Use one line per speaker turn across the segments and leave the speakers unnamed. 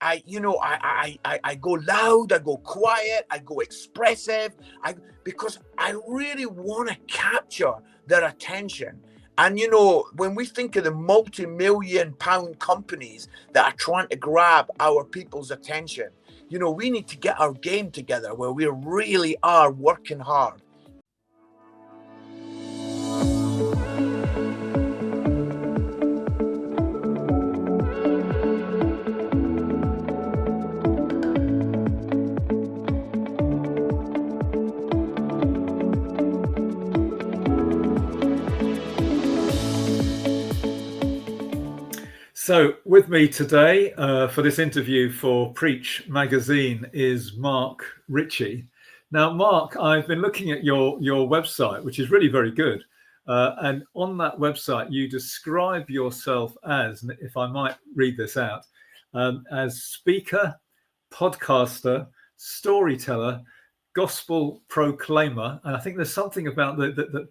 I go loud, I go quiet, I go expressive, because I really want to capture their attention. And when we think of the multi-million pound companies that are trying to grab our people's attention, we need to get our game together where we really are working hard.
So with me today for this interview for Preach magazine is Mark Ritchie. Now, Mark, I've been looking at your website, which is really very good. And on that website, you describe yourself as, if I might read this out, as speaker, podcaster, storyteller, gospel proclaimer. And I think there's something about the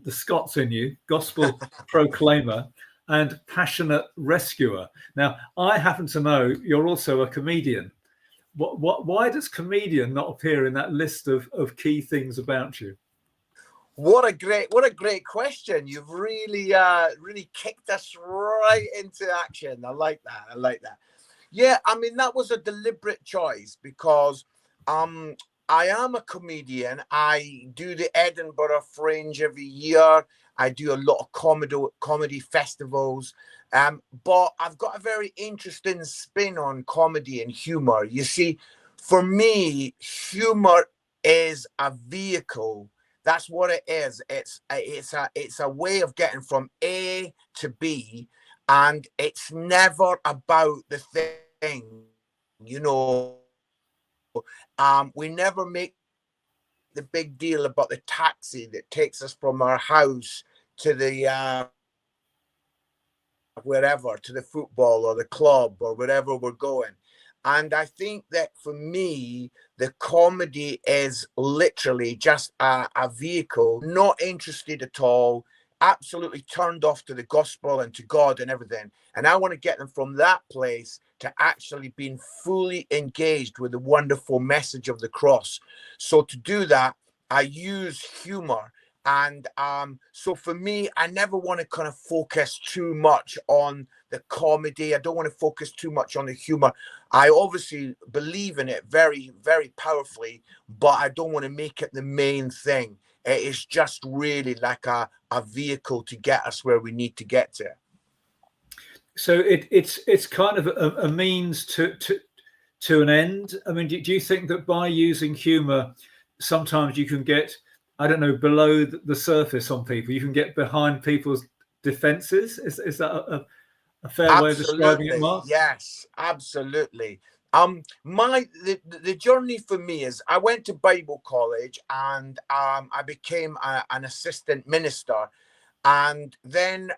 Scots in you, gospel proclaimer, and passionate rescuer. Now, I happen to know you're also a comedian. Why does comedian not appear in that list of key things about you?
What a great question. You've really kicked us right into action. I like that. Yeah, I mean, that was a deliberate choice because I am a comedian. I do the Edinburgh Fringe every year. I do a lot of comedy festivals, but I've got a very interesting spin on comedy and humor. You see, for me, humor is a vehicle. That's what it is. It's a way of getting from A to B, and it's never about the thing. We never make the big deal about the taxi that takes us from our house to the wherever, to the football or the club or wherever we're going. And I think that for me, the comedy is literally just a vehicle, not interested at all, absolutely turned off to the gospel and to God and everything. And I want to get them from that place to actually being fully engaged with the wonderful message of the cross. So to do that, I use humor. And so for me, I never want to kind of focus too much on the comedy. I don't want to focus too much on the humor. I obviously believe in it very, very powerfully, but I don't want to make it the main thing. It is just really like a vehicle to get us where we need to get to.
So it's kind of a means to an end. I mean, do you think that by using humor, sometimes you can get, I don't know, below the surface on people? You can get behind people's defenses. Is that a fair way of describing it, Mark?
Yes, absolutely. The journey for me is I went to Bible college and I became an assistant minister. And then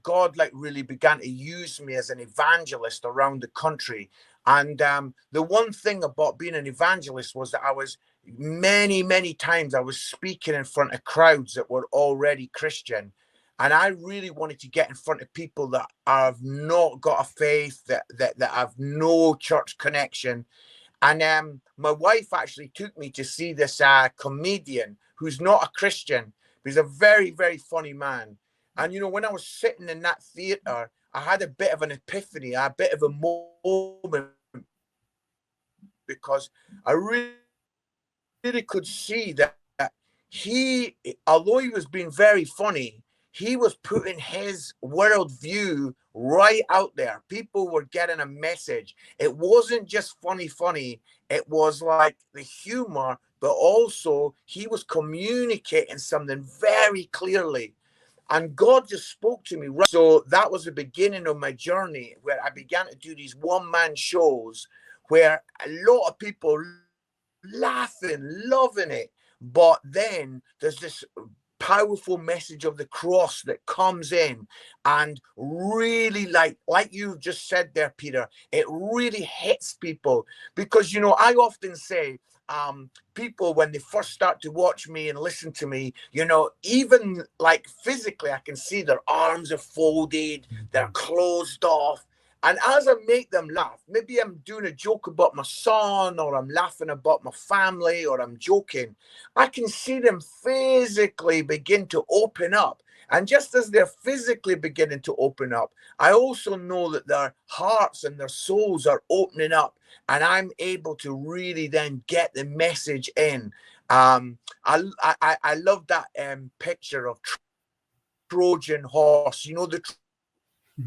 God really began to use me as an evangelist around the country. And the one thing about being an evangelist was that I was many times I was speaking in front of crowds that were already Christian. And I really wanted to get in front of people that have not got a faith, that have no church connection. And my wife actually took me to see this comedian who's not a Christian. He's a very, very funny man. And, when I was sitting in that theater, I had a bit of an epiphany, a bit of a moment, because I really could see that he, although he was being very funny, he was putting his worldview right out there. People were getting a message. It wasn't just funny. It was like the humor, but also he was communicating something very clearly. And God just spoke to me. So that was the beginning of my journey, where I began to do these one-man shows where a lot of people laughing, loving it. But then there's this powerful message of the cross that comes in and really, like you just said there, Peter, it really hits people. Because, I often say, people, when they first start to watch me and listen to me, even like physically, I can see their arms are folded, they're closed off. And as I make them laugh, maybe I'm doing a joke about my son, or I'm laughing about my family, or I'm joking, I can see them physically begin to open up. And just as they're physically beginning to open up, I also know that their hearts and their souls are opening up, and I'm able to really then get the message in. I love that picture of Trojan horse. You know, the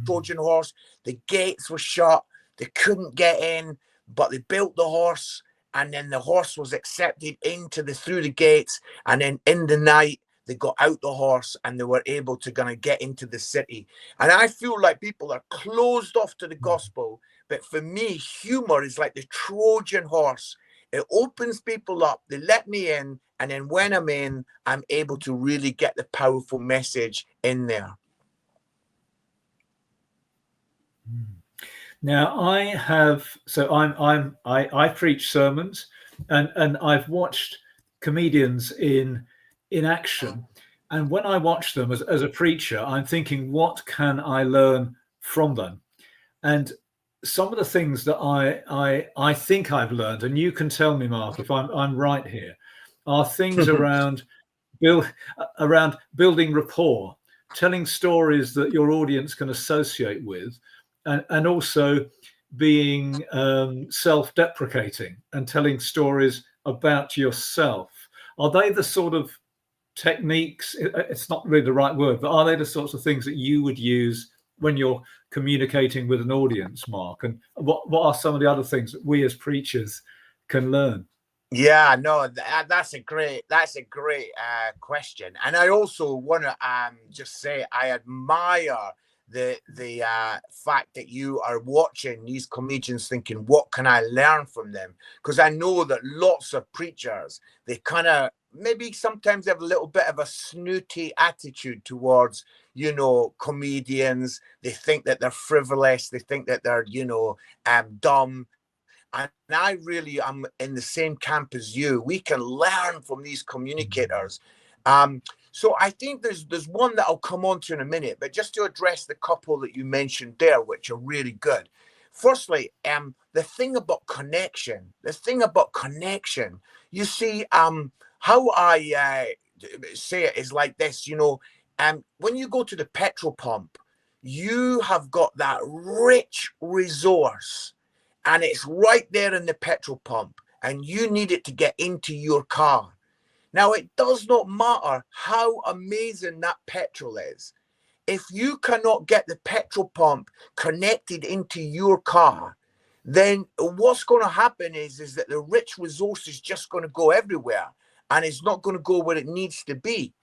Trojan horse, the gates were shut, they couldn't get in, but they built the horse, and then the horse was accepted through the gates, and then in the night they got out the horse and they were able to kind of get into the city. And I feel like people are closed off to the gospel, but for me, humor is like the Trojan horse. It opens people up, they let me in, and then when I'm in, I'm able to really get the powerful message in there.
Now I preach sermons, and I've watched comedians in action, and when I watch them as a preacher, I'm thinking, what can I learn from them? And some of the things that I think I've learned, and you can tell me, Mark, if I'm right here, are things around building rapport, telling stories that your audience can associate with, and also being self-deprecating and telling stories about yourself. Are they the sort of techniques, it's not really the right word, but are they the sorts of things that you would use when you're communicating with an audience, Mark? And what are some of the other things that we as preachers can learn?
Yeah, no, that's a great question, and I also want to just say I admire the fact that you are watching these comedians, thinking, what can I learn from them? Because I know that lots of preachers, they kind of maybe sometimes have a little bit of a snooty attitude towards, you know, comedians. They think that they're frivolous. They think that they're, you know, dumb. And I really am in the same camp as you. We can learn from these communicators. So I think there's one that I'll come on to in a minute, but just to address the couple that you mentioned there, which are really good. Firstly, the thing about connection, you see, how I say it is like this, you know, when you go to the petrol pump, you have got that rich resource, and it's right there in the petrol pump, and you need it to get into your car. Now, it does not matter how amazing that petrol is. If you cannot get the petrol pump connected into your car, then what's going to happen is that the rich resource is just going to go everywhere, and it's not going to go where it needs to be.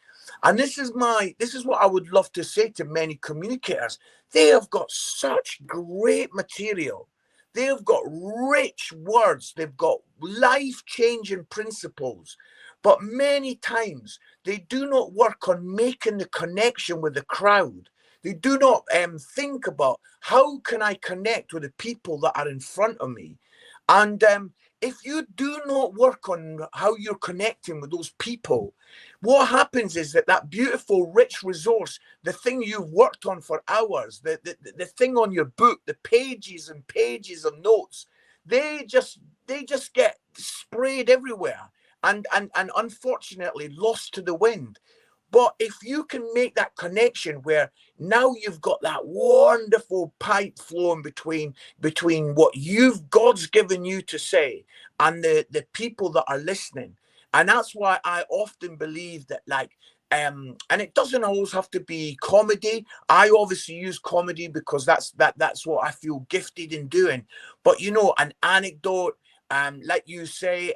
And this is what I would love to say to many communicators. They have got such great material. They've got rich words. They've got life-changing principles. But many times they do not work on making the connection with the crowd. They do not think about how can I connect with the people that are in front of me. And if you do not work on how you're connecting with those people, what happens is that beautiful, rich resource, the thing you've worked on for hours, the thing on your book, the pages and pages of notes, they just get sprayed everywhere and unfortunately lost to the wind. But if you can make that connection where now you've got that wonderful pipe flowing between what God's given you to say and the people that are listening. And that's why I often believe that, like, and it doesn't always have to be comedy. I obviously use comedy because that's what I feel gifted in doing. But you know, an anecdote, like you say,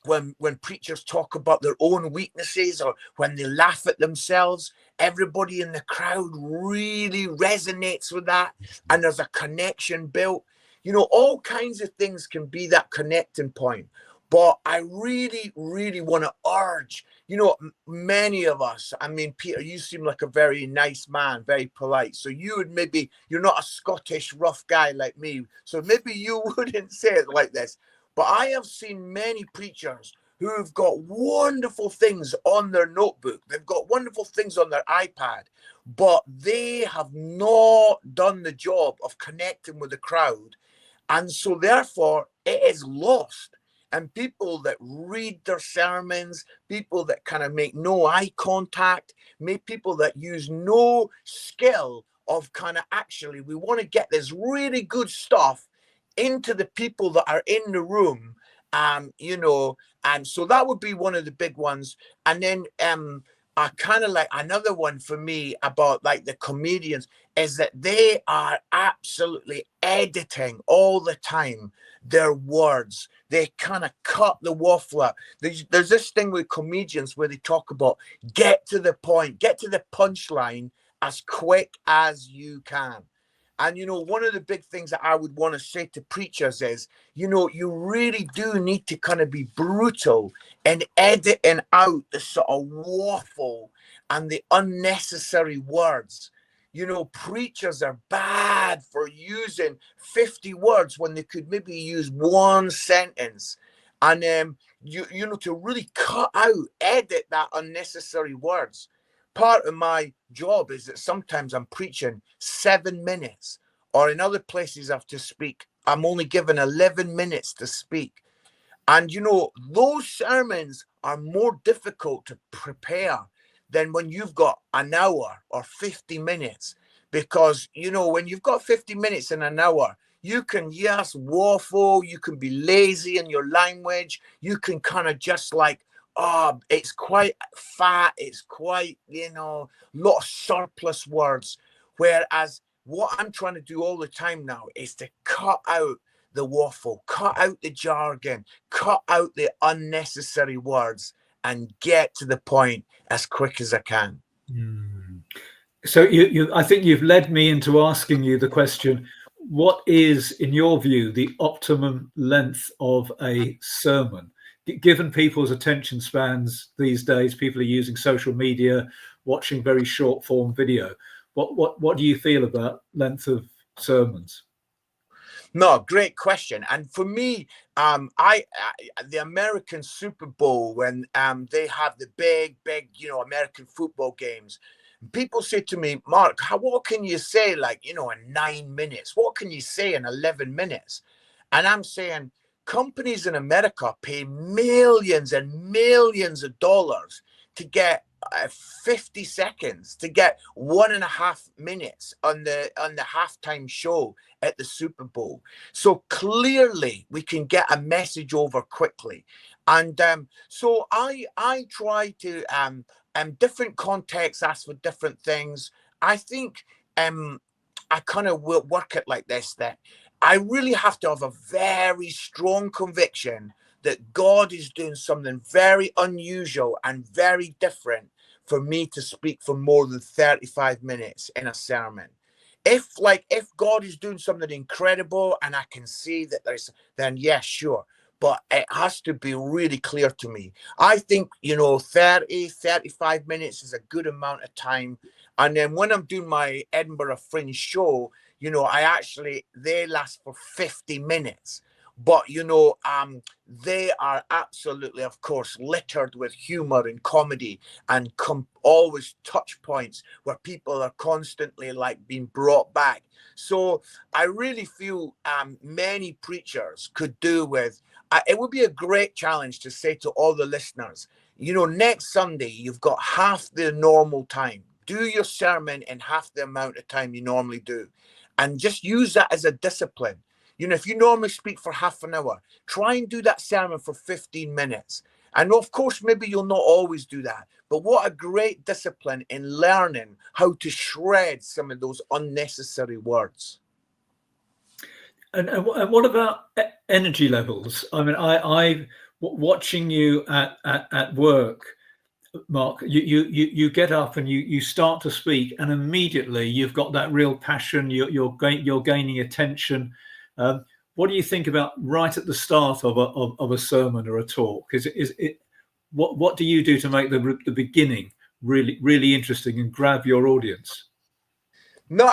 when preachers talk about their own weaknesses or when they laugh at themselves, everybody in the crowd really resonates with that, and there's a connection built. You know, all kinds of things can be that connecting point. But I really, really want to urge, you know, many of us, I mean, Peter, you seem like a very nice man, very polite. So you're not a Scottish rough guy like me. So maybe you wouldn't say it like this. But I have seen many preachers who've got wonderful things on their notebook. They've got wonderful things on their iPad, but they have not done the job of connecting with the crowd. And so therefore it is lost. And people that read their sermons, people that kind of make no eye contact, people that use no skill of kind of actually, we want to get this really good stuff into the people that are in the room. And so that would be one of the big ones. And then I kind of like another one for me about like the comedians is that they are absolutely editing all the time their words. They kind of cut the waffle out. There's this thing with comedians where they talk about get to the point, get to the punchline as quick as you can. And, one of the big things that I would want to say to preachers is, you really do need to kind of be brutal and editing out the sort of waffle and the unnecessary words. Preachers are bad for using 50 words when they could maybe use one sentence. And, to really cut out, edit that unnecessary words. Part of my job is that sometimes I'm preaching 7 minutes, or in other places I have to speak, I'm only given 11 minutes to speak. And, those sermons are more difficult to prepare than when you've got an hour or 50 minutes. Because, when you've got 50 minutes in an hour, you can, yes, waffle, you can be lazy in your language, you can kind of just like, it's quite fat, it's quite, lot of surplus words. Whereas what I'm trying to do all the time now is to cut out the waffle, cut out the jargon, cut out the unnecessary words, and get to the point as quick as I can.
So I think you've led me into asking you the question, what is, in your view, the optimum length of a sermon? Given people's attention spans these days, people are using social media, watching very short form video. What do you feel about length of sermons?
No, great question. And for me, the American Super Bowl, when they have the big, American football games, people say to me, Mark, what can you say in 9 minutes? What can you say in 11 minutes? And I'm saying companies in America pay millions and millions of dollars to get 50 seconds, to get 1.5 minutes on the halftime show at the Super Bowl. So clearly we can get a message over quickly. And so I try to different contexts ask for different things. I think I kind of will work it like this, that I really have to have a very strong conviction that God is doing something very unusual and very different for me to speak for more than 35 minutes in a sermon. If God is doing something incredible and I can see that then yes, sure. But it has to be really clear to me. I think, 30, 35 minutes is a good amount of time. And then when I'm doing my Edinburgh Fringe show, they last for 50 minutes. But, they are absolutely, of course, littered with humor and comedy and always touch points where people are constantly like being brought back. So I really feel many preachers could do with, it would be a great challenge to say to all the listeners, next Sunday, you've got half the normal time. Do your sermon in half the amount of time you normally do. And just use that as a discipline. If you normally speak for half an hour, try and do that sermon for 15 minutes. And of course, maybe you'll not always do that. But what a great discipline in learning how to shred some of those unnecessary words.
And what about energy levels? I mean, I watching you at work, Mark, you get up and you start to speak, and immediately you've got that real passion. You're gaining attention. What do you think about right at the start of a sermon or a talk? Is it what do you do to make the beginning really interesting and grab your audience?
No,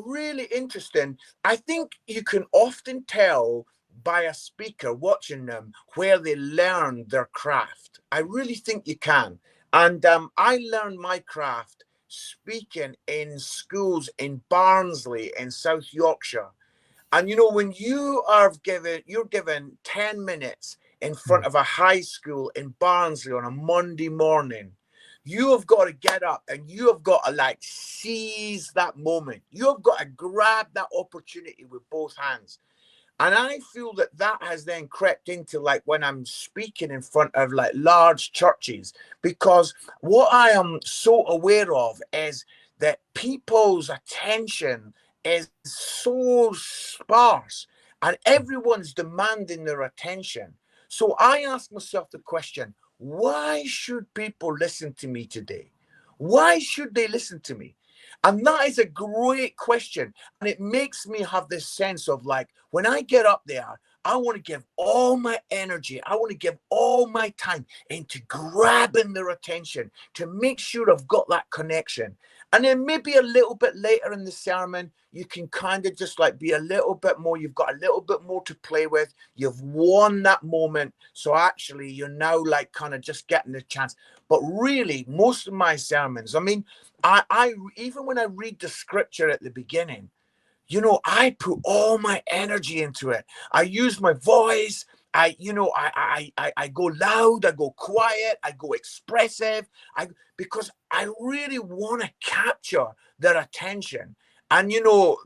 really interesting. I think you can often tell by a speaker, watching them where they learn their craft. I really think you can. And I learned my craft speaking in schools in Barnsley in South Yorkshire. And when you're given 10 minutes in front of a high school in Barnsley on a Monday morning, you have got to get up and you have got to like seize that moment. You have got to grab that opportunity with both hands. And I feel that has then crept into like when I'm speaking in front of like large churches, because what I am so aware of is that people's attention is so sparse and everyone's demanding their attention. So I ask myself the question, why should people listen to me today? Why should they listen to me? And that is a great question. And it makes me have this sense of like, when I get up there, I want to give all my energy. I want to give all my time into grabbing their attention to make sure I've got that connection. And then maybe a little bit later in the sermon, you can kind of just like be a little bit more. You've got a little bit more to play with. You've won that moment. So actually, you're now like kind of just getting the chance. But really, most of my sermons, I mean, I even when I read the scripture at the beginning, I put all my energy into it. I use my voice. I go loud, I go quiet, I go expressive. Because I really want to capture their attention. And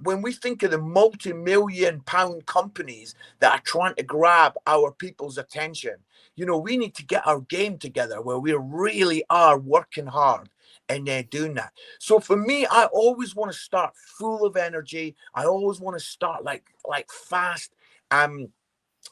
when we think of the multi-million-pound companies that are trying to grab our people's attention, we need to get our game together where we really are working hard and they're doing that. So for me, I always want to start full of energy. I always want to start like fast. And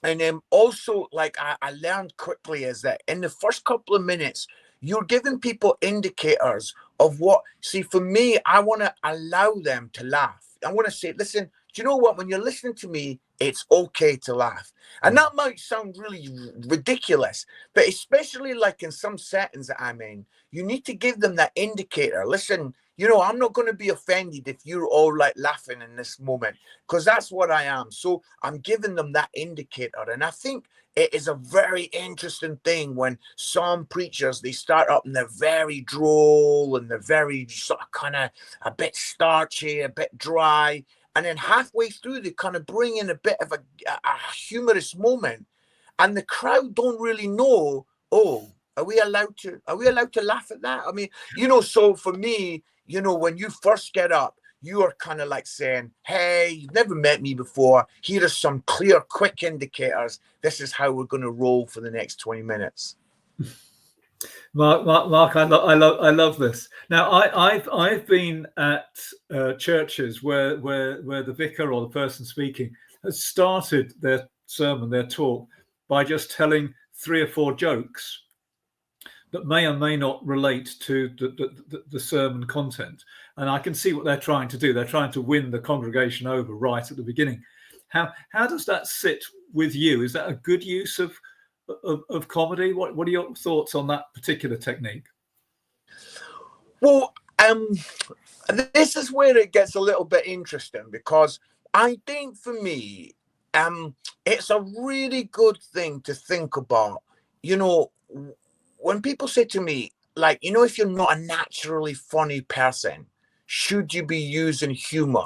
then also like I learned quickly is that in the first couple of minutes, you're giving people indicators of what. See, for me, I want to allow them to laugh. I want to say, listen, do you know what? When you're listening to me, it's okay to laugh. And that might sound really ridiculous, but especially like in some settings that I'm in, you need to give them that indicator. Listen, I'm not going to be offended if you're all like laughing in this moment, because that's what I am. So I'm giving them that indicator. And I think it is a very interesting thing when some preachers, they start up and they're very droll and they're very sort of kind of a bit starchy, a bit dry. And then halfway through, they kind of bring in a bit of a humorous moment. And the crowd don't really know, oh, are we allowed to laugh at that? I mean, so for me, when you first get up, you are kind of like saying, hey, you've never met me before. Here are some clear, quick indicators. This is how we're going to roll for the next 20 minutes.
Mark, I love this. Now, I've been at churches where the vicar or the person speaking has started their sermon, their talk, by just telling 3 or 4 jokes that may or may not relate to the sermon content. And I can see what they're trying to do. They're trying to win the congregation over right at the beginning. How does that sit with you? Is that a good use of comedy? What are your thoughts on that particular technique?
Well, this is where it gets a little bit interesting, because I think for me, it's a really good thing to think about. When people say to me, like, if you're not a naturally funny person, should you be using humor?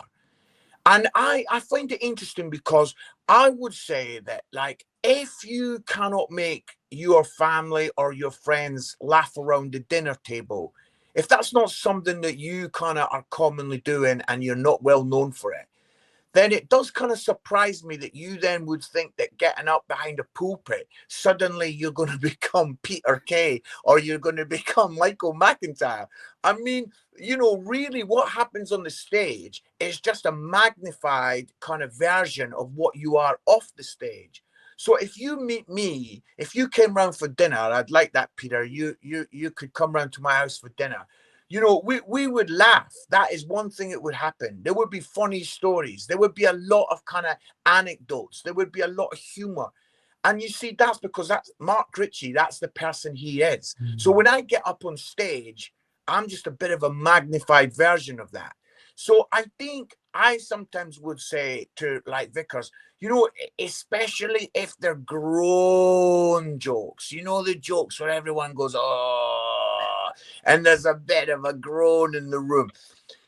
And I find it interesting, because I would say that, like, if you cannot make your family or your friends laugh around the dinner table, if that's not something that you kind of are commonly doing and you're not well known for it, then it does kind of surprise me that you then would think that getting up behind a pulpit, suddenly you're going to become Peter Kay or you're going to become Michael McIntyre. I mean, really what happens on the stage is just a magnified kind of version of what you are off the stage. So if you meet me, if you came round for dinner, I'd like that, Peter. You could come round to my house for dinner. We would laugh. That is one thing that would happen. There would be funny stories. There would be a lot of kind of anecdotes. There would be a lot of humor. And you see, that's because that's Mark Ritchie. That's the person he is. So when I get up on stage, I'm just a bit of a magnified version of that. So I think I sometimes would say to like vicars, you know, especially if they're grown jokes, you know, the jokes where everyone goes, oh, and there's a bit of a groan in the room.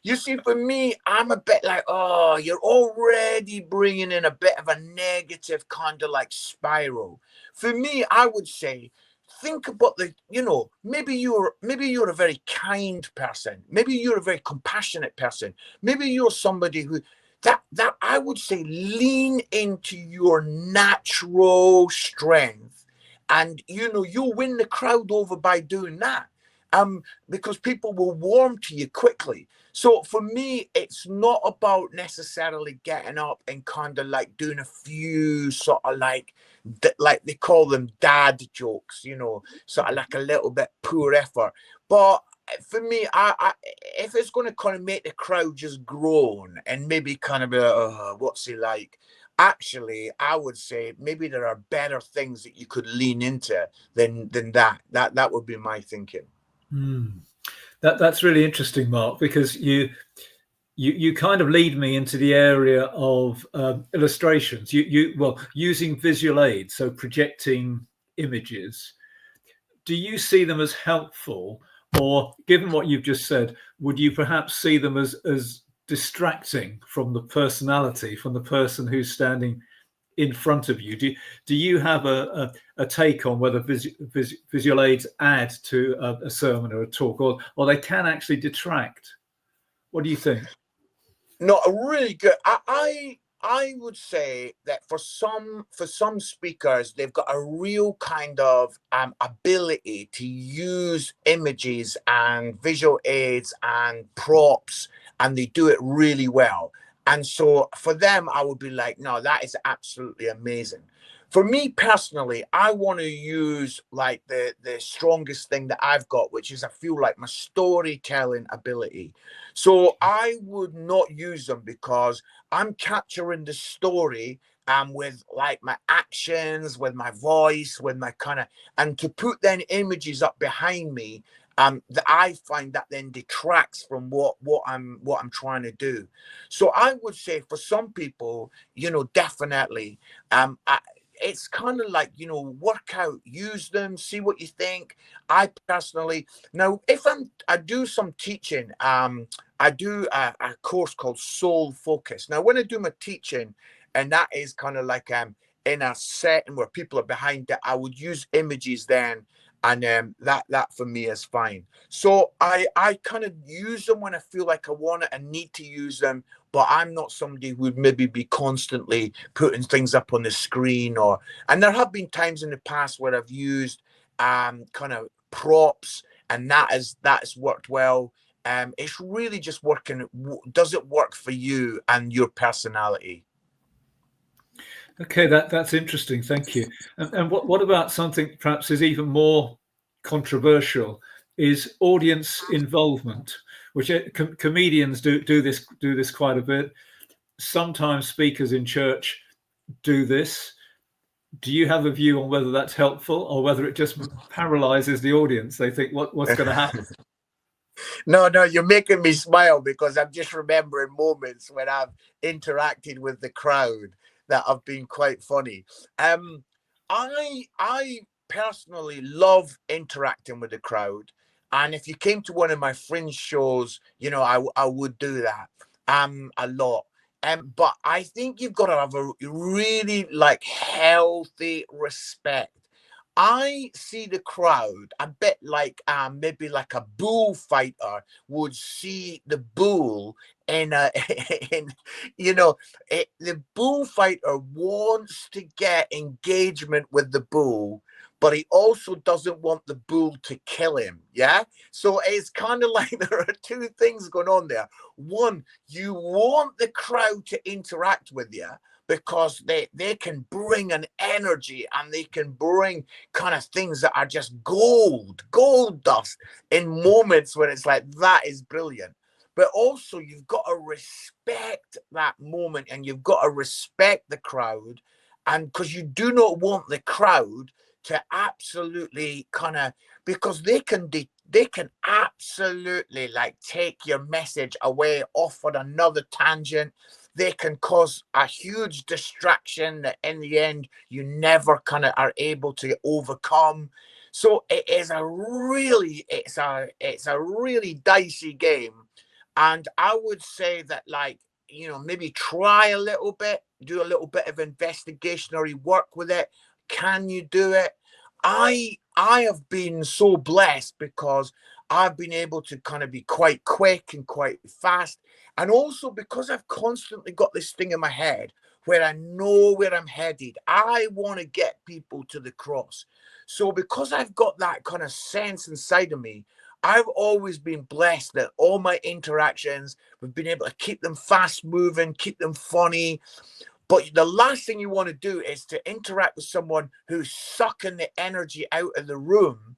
You see, for me, I'm a bit like, oh, you're already bringing in a bit of a negative kind of like spiral. For me, I would say, think about the, you know, maybe you're a very kind person, maybe you're a very compassionate person, maybe you're somebody who that I would say lean into your natural strength, and you know you'll win the crowd over by doing that. Because people will warm to you quickly. So for me, it's not about necessarily getting up and kind of like doing a few sort of like they call them dad jokes, you know, sort of like a little bit poor effort. But for me, I if it's going to kind of make the crowd just groan and maybe kind of be like, oh, what's he like? Actually, I would say maybe there are better things that you could lean into than that. That would be my thinking.
Mm. That's really interesting, Mark, because you kind of lead me into the area of illustrations. Well, using visual aids, so projecting images. Do you see them as helpful, or given what you've just said, would you perhaps see them as distracting from the personality, from the person who's standing in front of you? Do you have a take on whether visual aids add to a sermon or a talk, or they can actually detract? What do you think?
No, really good. I would say that for some speakers, they've got a real kind of ability to use images and visual aids and props, and they do it really well. And so for them, I would be like, no, that is absolutely amazing. For me personally, I want to use like the strongest thing that I've got, which is I feel like my storytelling ability. So I would not use them because I'm capturing the story with like my actions, with my voice, with my kind of, and to put then images up behind me, that I find that then detracts from what I'm trying to do. So I would say for some people, you know, definitely, it's kind of like, you know, work out, use them, see what you think. I personally, now if I do some teaching, I do a course called Soul Focus. Now, when I do my teaching, and that is kind of like in a setting where people are behind it, I would use images then, and that for me is fine. So I kind of use them when I feel like I want it and need to use them, but I'm not somebody who would maybe be constantly putting things up on the screen. Or and there have been times in the past where I've used kind of props, and that's worked well. It's really just working. Does it work for you and your personality?
Okay, that's interesting. Thank you. And what about something perhaps is even more controversial? Is audience involvement, which comedians do this quite a bit. Sometimes speakers in church do this. Do you have a view on whether that's helpful or whether it just paralyzes the audience? They think, what's going to happen?
No, you're making me smile because I'm just remembering moments when I've interacted with the crowd that have been quite funny. I personally love interacting with the crowd, and if you came to one of my fringe shows, you know, I would do that a lot. But I think you've got to have a really like healthy respect. I see the crowd a bit like maybe like a bullfighter would see the bull in a in you know the bullfighter wants to get engagement with the bull, but he also doesn't want the bull to kill him. Yeah, so it's kind of like there are two things going on there. One, you want the crowd to interact with you because they can bring an energy and they can bring kind of things that are just gold dust in moments when it's like, that is brilliant. But also, you've got to respect that moment and you've got to respect the crowd. And because you do not want the crowd to absolutely kind of, because they can they can absolutely like take your message away off on another tangent. They can cause a huge distraction that in the end you never kind of are able to overcome. So it is a really, it's a really dicey game. And I would say that, like, maybe try a little bit, do a little bit of investigationary work with it. Can you do it? I have been so blessed because I've been able to kind of be quite quick and quite fast. And also because I've constantly got this thing in my head where I know where I'm headed. I want to get people to the cross. So because I've got that kind of sense inside of me, I've always been blessed that all my interactions, we've been able to keep them fast moving, keep them funny. But the last thing you want to do is to interact with someone who's sucking the energy out of the room.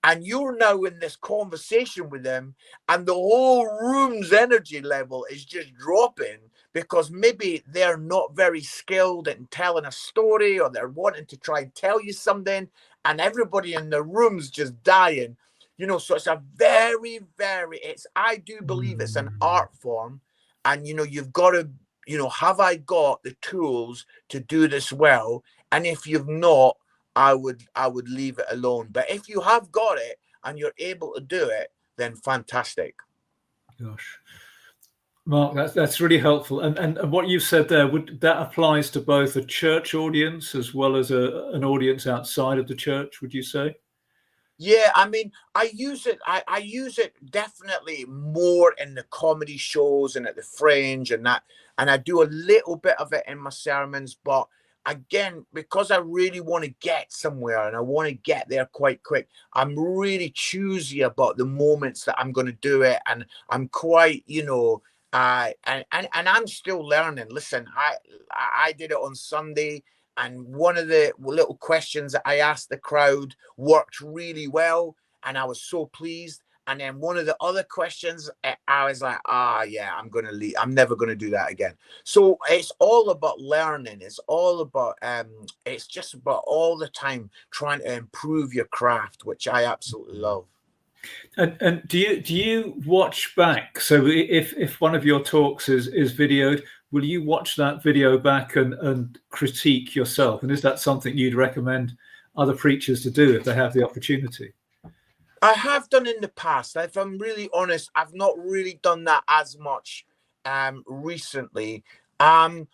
And you're now in this conversation with them, and the whole room's energy level is just dropping because maybe they're not very skilled in telling a story, or they're wanting to try and tell you something, and everybody in the room's just dying. So it's a very, very, I do believe it's an art form. And, you've got to, have I got the tools to do this well? And if you've not, I would leave it alone. But if you have got it and you're able to do it, then fantastic.
Gosh, Mark, that's really helpful. And what you said there, that applies to both a church audience as well as an audience outside of the church, would you say?
Yeah, I mean, I use it. I use it definitely more in the comedy shows and at the Fringe and that. And I do a little bit of it in my sermons. But again, because I really want to get somewhere and I want to get there quite quick, I'm really choosy about the moments that I'm going to do it. And I'm quite, and I'm still learning. Listen, I did it on Sunday. And one of the little questions that I asked the crowd worked really well. And I was so pleased. And then one of the other questions, I was like, yeah, I'm going to leave. I'm never going to do that again. So it's all about learning. It's all about, it's just about all the time trying to improve your craft, which I absolutely love.
And do you watch back? So if one of your talks is videoed, will you watch that video back and critique yourself? And is that something you'd recommend other preachers to do if they have the opportunity?
I have done in the past. If I'm really honest, I've not really done that as much recently. One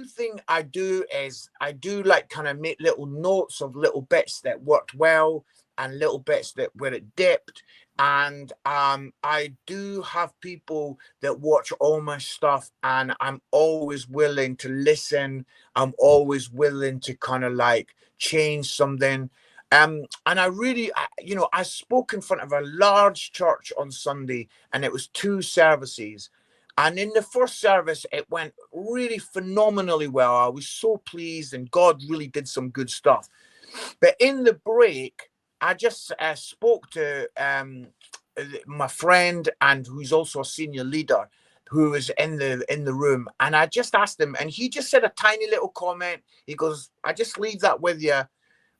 thing I do is I do like kind of make little notes of little bits that worked well and little bits that where it dipped. And I do have people that watch all my stuff, and I'm always willing to listen. I'm always willing to kind of like change something. And I spoke in front of a large church on Sunday, and it was 2 services. And in the first service, it went really phenomenally well. I was so pleased, and God really did some good stuff. But in the break, I just spoke to my friend, and who's also a senior leader, who was in the room, and I just asked him, and he just said a tiny little comment. He goes, "I just leave that with you."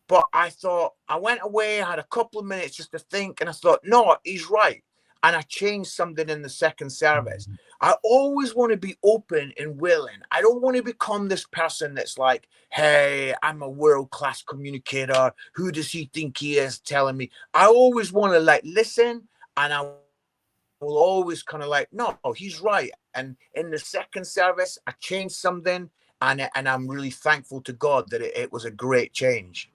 But I thought, I went away, I had a couple of minutes just to think, and I thought, no, he's right. And I changed something in the second service. I always want to be open and willing. I don't want to become this person that's like, hey, I'm a world-class communicator. Who does he think he is telling me? I always want to like listen, and I will always kind of like, no, he's right. And in the second service, I changed something, and I'm really thankful to God that it was a great change.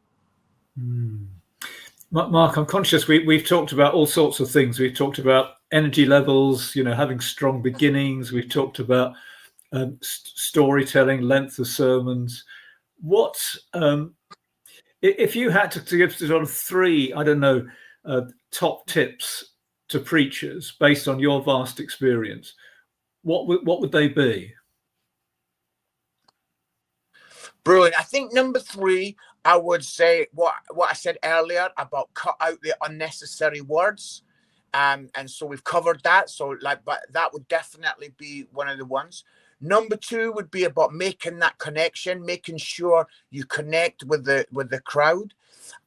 Mark, I'm conscious we've talked about all sorts of things. We've talked about energy levels, having strong beginnings. We've talked about storytelling, length of sermons. What if you had to give sort of 3, I don't know, top tips to preachers based on your vast experience? What would they be?
Brilliant. I think number 3, I would say what I said earlier about cut out the unnecessary words. And so we've covered that. So but that would definitely be one of the ones. Number 2 would be about making that connection, making sure you connect with the crowd.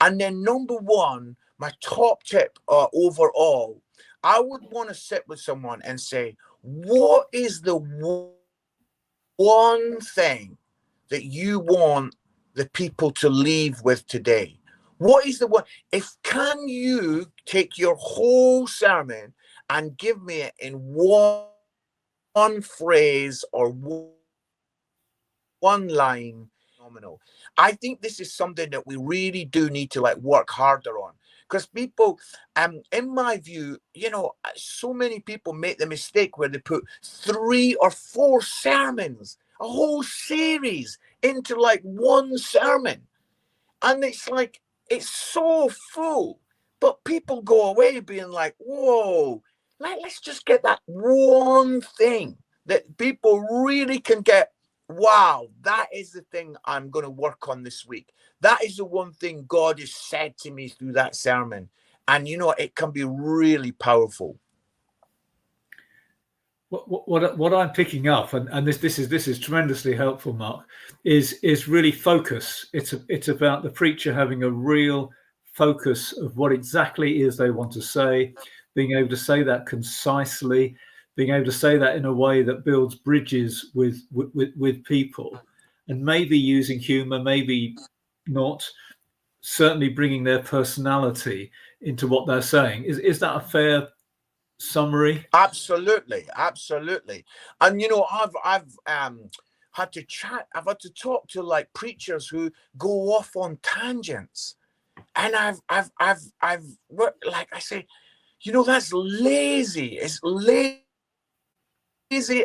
And then number 1, my top tip overall, I would want to sit with someone and say, what is the one thing that you want the people to leave with today? What is the one? If can you take your whole sermon and give me it in one phrase or one line? Phenomenal. I think this is something that we really do need to like work harder on, because people, in my view, so many people make the mistake where they put 3 or 4 sermons, a whole series, into like one sermon, and it's like it's so full, but people go away being like, whoa, let's just get that one thing that people really can get. Wow, that is the thing I'm going to work on this week. That is the one thing God has said to me through that sermon. And it can be really powerful.
What I'm picking up, and this is tremendously helpful, Mark, is really focus. It's about the preacher having a real focus of what exactly it is they want to say, being able to say that concisely, being able to say that in a way that builds bridges with people, and maybe using humor, maybe not, certainly bringing their personality into what they're saying. Is that a fair summary?
Absolutely. And I've had to talk to like preachers who go off on tangents, and I've like I say, that's lazy. It's lazy,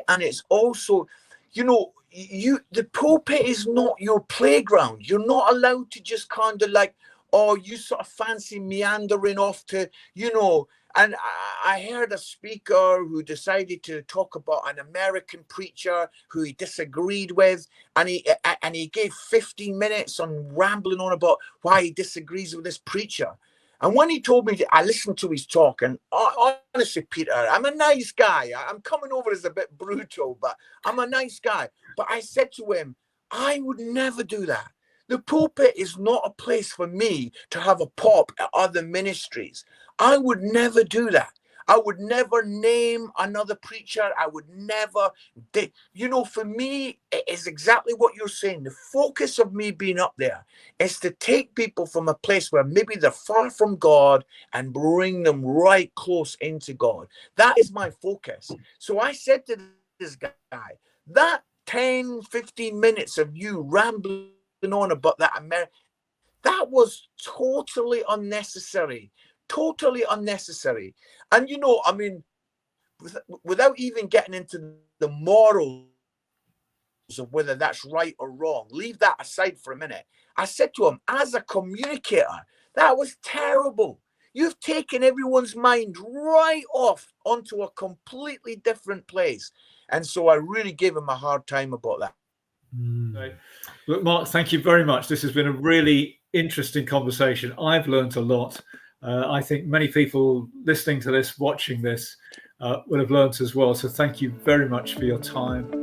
and it's also, the pulpit is not your playground. You're not allowed to just kind of like, oh, you sort of fancy meandering off to, and I heard a speaker who decided to talk about an American preacher who he disagreed with, and he gave 15 minutes on rambling on about why he disagrees with this preacher. And when he told me that, I listened to his talk, and honestly, Peter, I'm a nice guy. I'm coming over as a bit brutal, but I'm a nice guy. But I said to him, I would never do that. The pulpit is not a place for me to have a pop at other ministries. I would never do that. I would never name another preacher. I would never, for me, it is exactly what you're saying. The focus of me being up there is to take people from a place where maybe they're far from God and bring them right close into God. That is my focus. So I said to this guy, that 10, 15 minutes of you rambling on about that that was totally unnecessary. And without even getting into the morals of whether that's right or wrong, leave that aside for a minute. I said to him, as a communicator, that was terrible. You've taken everyone's mind right off onto a completely different place. And so I really gave him a hard time about that.
Look, Mark, thank you very much. This has been a really interesting conversation. I've learned a lot. I think many people listening to this, watching this, will have learned as well. So thank you very much for your time.